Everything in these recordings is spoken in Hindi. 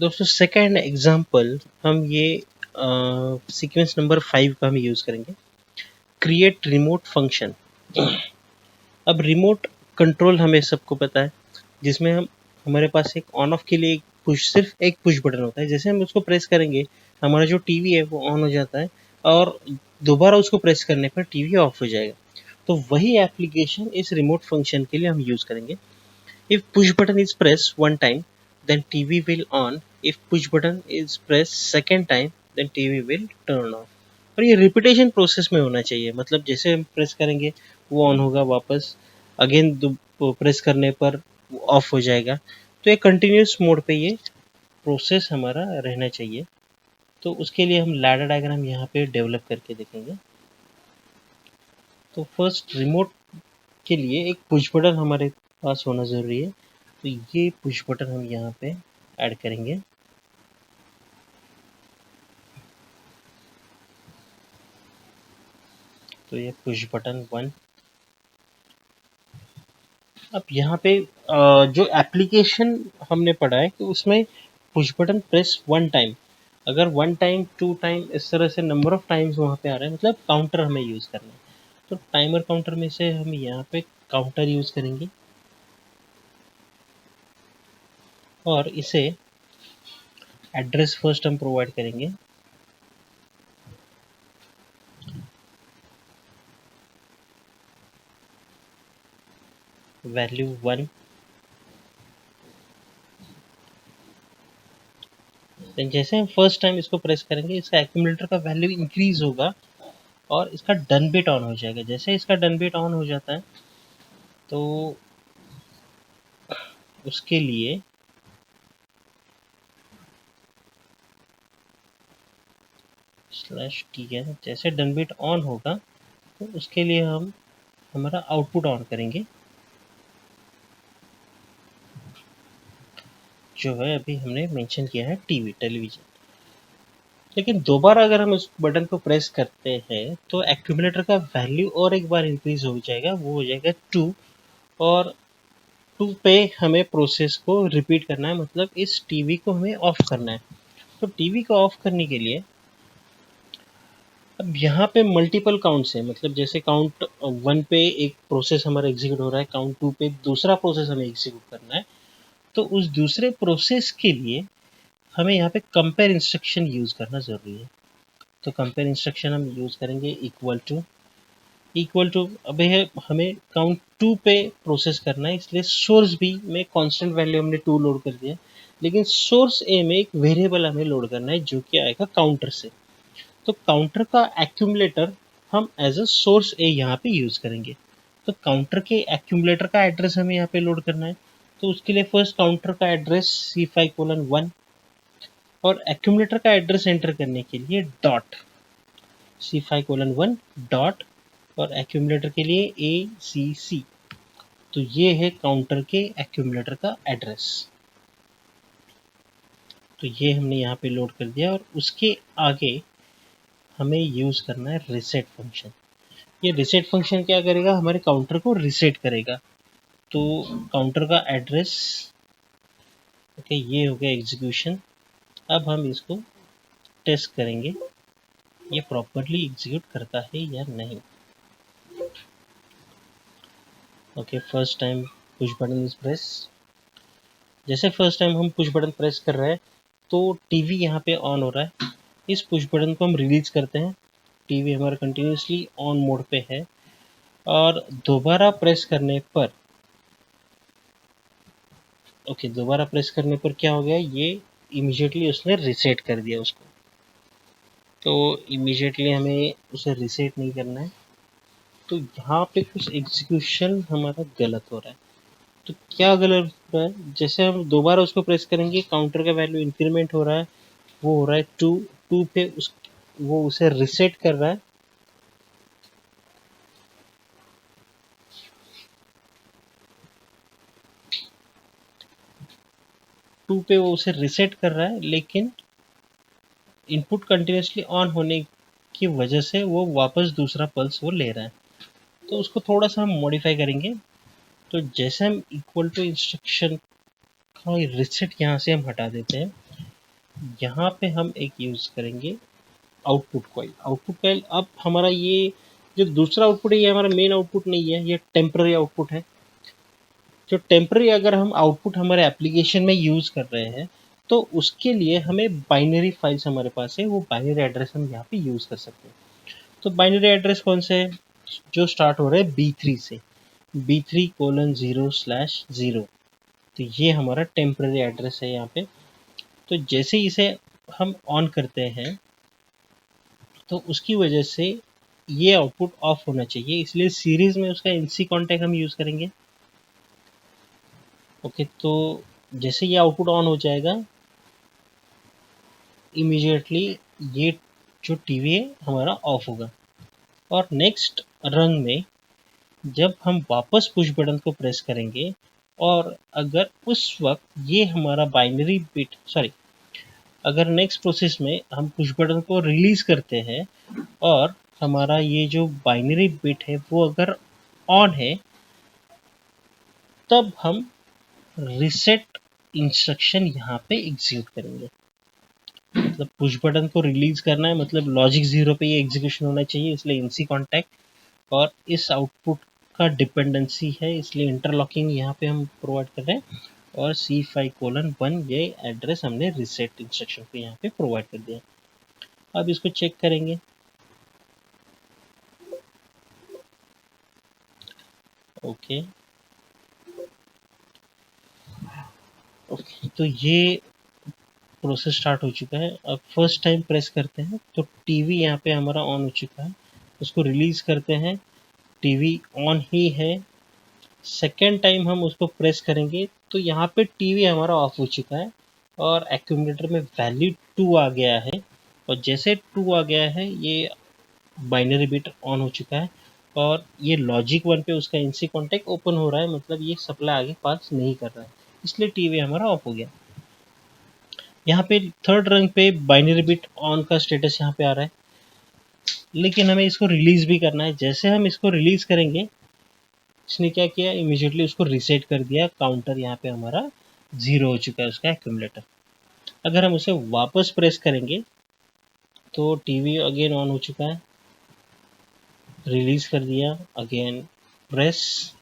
दोस्तों सेकंड एग्जांपल हम ये सीक्वेंस नंबर 5 का हम यूज़ करेंगे, क्रिएट रिमोट फंक्शन। अब रिमोट कंट्रोल हमें सबको पता है, जिसमें हमारे पास एक ऑन ऑफ के लिए सिर्फ एक पुश बटन होता है। जैसे हम उसको प्रेस करेंगे हमारा जो टीवी है वो ऑन हो जाता है और दोबारा उसको प्रेस करने पर टीवी ऑफ हो जाएगा। तो वही एप्लीकेशन इस रिमोट फंक्शन के लिए हम यूज़ करेंगे। If push button is pressed one time, then TV will on. If push button is pressed second time, then TV will turn off. और ये रिपीटेशन प्रोसेस में होना चाहिए, मतलब जैसे हम प्रेस करेंगे वो ऑन होगा, वापस अगेन प्रेस करने पर वो ऑफ हो जाएगा। तो ये कंटिन्यूस मोड पे ये प्रोसेस हमारा रहना चाहिए। तो उसके लिए हम लैडर डायग्राम यहाँ पे डेवलप करके देखेंगे। तो फर्स्ट रिमोट के लिए एक पुश बटन हमारे पास होना ज़रूरी है। तो ये पुश बटन हम यहाँ पे ऐड करेंगे। तो ये पुश बटन 1। अब यहाँ पे जो एप्लीकेशन हमने पढ़ा है कि उसमें push button press one time, अगर वन टाइम 2 टाइम इस तरह से नंबर ऑफ टाइम्स वहाँ पे आ रहा है, मतलब काउंटर हमें यूज़ करना है। तो टाइमर काउंटर में से हम यहाँ पे काउंटर यूज़ करेंगे और इसे एड्रेस फर्स्ट हम प्रोवाइड करेंगे। वैल्यू 1। जैसे हम फर्स्ट टाइम इसको प्रेस करेंगे इसका एक्यूमुलेटर का वैल्यू इंक्रीज होगा और इसका डन बिट ऑन हो जाएगा। जैसे इसका डन बिट ऑन हो जाता है तो उसके लिए /t है। जैसे डन बिट ऑन होगा तो उसके लिए हम हमारा आउटपुट ऑन करेंगे, जो है अभी हमने मेंशन किया है टीवी टेलीविजन। लेकिन दोबारा अगर हम इस बटन को प्रेस करते हैं तो एक्यूमुलेटर का वैल्यू और एक बार इंक्रीज हो जाएगा, वो हो जाएगा 2। और 2 पे हमें प्रोसेस को रिपीट करना है, मतलब इस टीवी को हमें ऑफ करना है। तो टीवी को ऑफ करने के लिए अब यहाँ पे मल्टीपल काउंट्स हैं, मतलब जैसे काउंट 1 पे एक प्रोसेस हमारा एग्जीक्यूट हो रहा है, काउंट 2 पे दूसरा प्रोसेस हमें एग्जीक्यूट करना है। तो उस दूसरे प्रोसेस के लिए हमें यहाँ पे कंपेयर इंस्ट्रक्शन यूज़ करना ज़रूरी है। तो कंपेयर इंस्ट्रक्शन हम यूज़ करेंगे इक्वल टू अब है हमें काउंट 2 पे प्रोसेस करना है, इसलिए सोर्स बी में कांस्टेंट वैल्यू हमने 2 लोड कर दिया, लेकिन सोर्स ए में एक वेरिएबल हमें लोड करना है जो कि आएगा काउंटर से। तो काउंटर का एक्यूमुलेटर हम एज अ सोर्स ए यहाँ पे यूज़ करेंगे। तो काउंटर के एक्यूमुलेटर का एड्रेस हमें यहाँ पे लोड करना है। तो उसके लिए फर्स्ट काउंटर का एड्रेस C5:1 और एक्यूमुलेटर का एड्रेस एंटर करने के लिए डॉट C5:1 डॉट और एक्यूमुलेटर के लिए ACC। तो ये है काउंटर के एक्यूमुलेटर का एड्रेस। तो ये हमने यहाँ पे लोड कर दिया और उसके आगे हमें यूज़ करना है रीसेट फंक्शन। ये रीसेट फंक्शन क्या करेगा, हमारे काउंटर को रीसेट करेगा। तो काउंटर का एड्रेस ओके, ये हो गया एग्जीक्यूशन। अब हम इसको टेस्ट करेंगे ये प्रॉपरली एग्जीक्यूट करता है या नहीं। Okay, first time push button is press. जैसे फर्स्ट टाइम हम पुश बटन प्रेस कर रहे हैं तो टीवी यहाँ पे ऑन हो रहा है। इस पुश बटन को हम रिलीज करते हैं, टीवी हमारा कंटिन्यूसली ऑन मोड पे है। और दोबारा प्रेस करने पर दोबारा प्रेस करने पर क्या हो गया, ये इमीडिएटली उसने रीसेट कर दिया उसको। तो इमीडिएटली हमें उसे रीसेट नहीं करना है। तो यहाँ पे कुछ एग्जीक्यूशन हमारा गलत हो रहा है। तो क्या गलत हो रहा है, जैसे हम दोबारा उसको प्रेस करेंगे काउंटर का वैल्यू इंक्रीमेंट हो रहा है, वो हो रहा है 2 पे वो उसे रीसेट कर रहा है। टू पे वो उसे रीसेट कर रहा है, लेकिन इनपुट कंटिन्यूसली ऑन होने की वजह से वो वापस दूसरा पल्स वो ले रहा है। तो उसको थोड़ा सा हम मॉडिफाई करेंगे। तो जैसे हम इक्वल टू इंस्ट्रक्शन का रीसेट यहाँ से हम हटा देते हैं यहाँ पे हम एक यूज़ करेंगे आउटपुट कॉइल। आउटपुट कॉइल, अब हमारा ये जो दूसरा आउटपुट है ये हमारा मेन आउटपुट नहीं है, ये टेम्पररी आउटपुट है। जो टेम्पररी अगर हम आउटपुट हमारे एप्लीकेशन में यूज़ कर रहे हैं तो उसके लिए हमें बाइनरी फाइल्स हमारे पास है, वो बाइनरी एड्रेस हम यहाँ पे यूज़ कर सकते हैं। तो बाइनरी एड्रेस कौन से है? जो स्टार्ट हो रहा है B3 से, B3:0/0। तो ये हमारा टेम्पररी एड्रेस है यहाँ पे। तो जैसे ही इसे हम ऑन करते हैं तो उसकी वजह से ये आउटपुट ऑफ होना चाहिए, इसलिए सीरीज में उसका NC कॉन्टैक्ट हम यूज़ करेंगे। ओके, तो जैसे ये आउटपुट ऑन हो जाएगा इमीडिएटली ये जो टीवी है हमारा ऑफ होगा। और नेक्स्ट रंग में जब हम वापस पुश बटन को प्रेस करेंगे और अगर उस वक्त ये हमारा बाइनरी बिट अगर नेक्स्ट प्रोसेस में हम पुश बटन को रिलीज करते हैं और हमारा ये जो बाइनरी बिट है वो अगर ऑन है, तब हम रिसेट इंस्ट्रक्शन यहाँ पे एग्जीक्यूट करेंगे। मतलब पुश बटन को रिलीज करना है, मतलब लॉजिक 0 पे ये एग्जीक्यूशन होना चाहिए, इसलिए NC कॉन्टैक्ट। और इस आउटपुट का डिपेंडेंसी है, इसलिए इंटरलॉकिंग यहाँ पे हम प्रोवाइड कर रहे हैं। और C5:1 ये एड्रेस हमने रिसेट इंस्ट्रक्शन पे यहाँ पे प्रोवाइड कर दिया। अब इसको चेक करेंगे। ओके ओके, तो ये प्रोसेस स्टार्ट हो चुका है। अब फर्स्ट टाइम प्रेस करते हैं तो टीवी यहाँ पे हमारा ऑन हो चुका है। उसको रिलीज करते हैं, टीवी ऑन ही है। सेकेंड टाइम हम उसको प्रेस करेंगे तो यहाँ पे टीवी हमारा ऑफ हो चुका है और एक्यूमुलेटर में वैल्यू 2 आ गया है। और जैसे 2 आ गया है ये बाइनरी बिट ऑन हो चुका है और ये लॉजिक 1 पे उसका NC कॉन्टैक्ट ओपन हो रहा है, मतलब ये सप्लाई आगे पास नहीं कर रहा है, इसलिए टीवी हमारा ऑफ हो गया। यहाँ पे थर्ड रंग पे बाइनरी बिट ऑन का स्टेटस यहाँ पे आ रहा है, लेकिन हमें इसको रिलीज भी करना है। जैसे हम इसको रिलीज करेंगे, इसने क्या किया, इमीडिएटली उसको रीसेट कर दिया। काउंटर यहाँ पे हमारा 0 हो चुका है, उसका एक्यूमुलेटर। अगर हम उसे वापस प्रेस करेंगे तो टीवी अगेन ऑन हो चुका है, रिलीज कर दिया, अगेन प्रेस,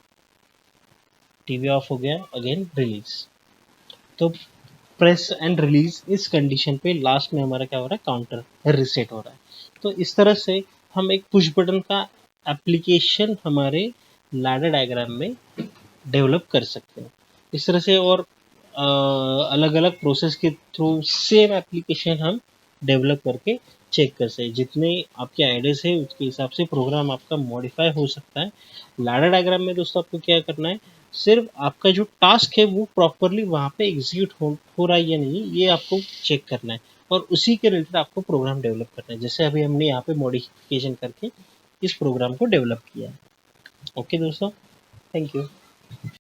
टीवी ऑफ हो गया, अगेन रिलीज। तो प्रेस एंड रिलीज इस कंडीशन पे लास्ट में हमारा क्या हो रहा है, काउंटर रीसेट हो रहा है। तो इस तरह से हम एक पुश बटन का एप्लीकेशन हमारे लैडर डायग्राम में डेवलप कर सकते हैं। इस तरह से और अलग अलग प्रोसेस के थ्रू सेम एप्लीकेशन हम डेवलप करके चेक कर सकते हैं। जितने आपके आइडियाज है उसके हिसाब से प्रोग्राम आपका मॉडिफाई हो सकता है। लैडर डायग्राम में दोस्तों आपको क्या करना है, सिर्फ आपका जो टास्क है वो प्रॉपरली वहाँ पे एग्जीक्यूट हो रहा है या नहीं, ये आपको चेक करना है और उसी के रिलेटेड आपको प्रोग्राम डेवलप करना है, जैसे अभी हमने यहाँ पे मॉडिफिकेशन करके इस प्रोग्राम को डेवलप किया है। ओके दोस्तों, थैंक यू।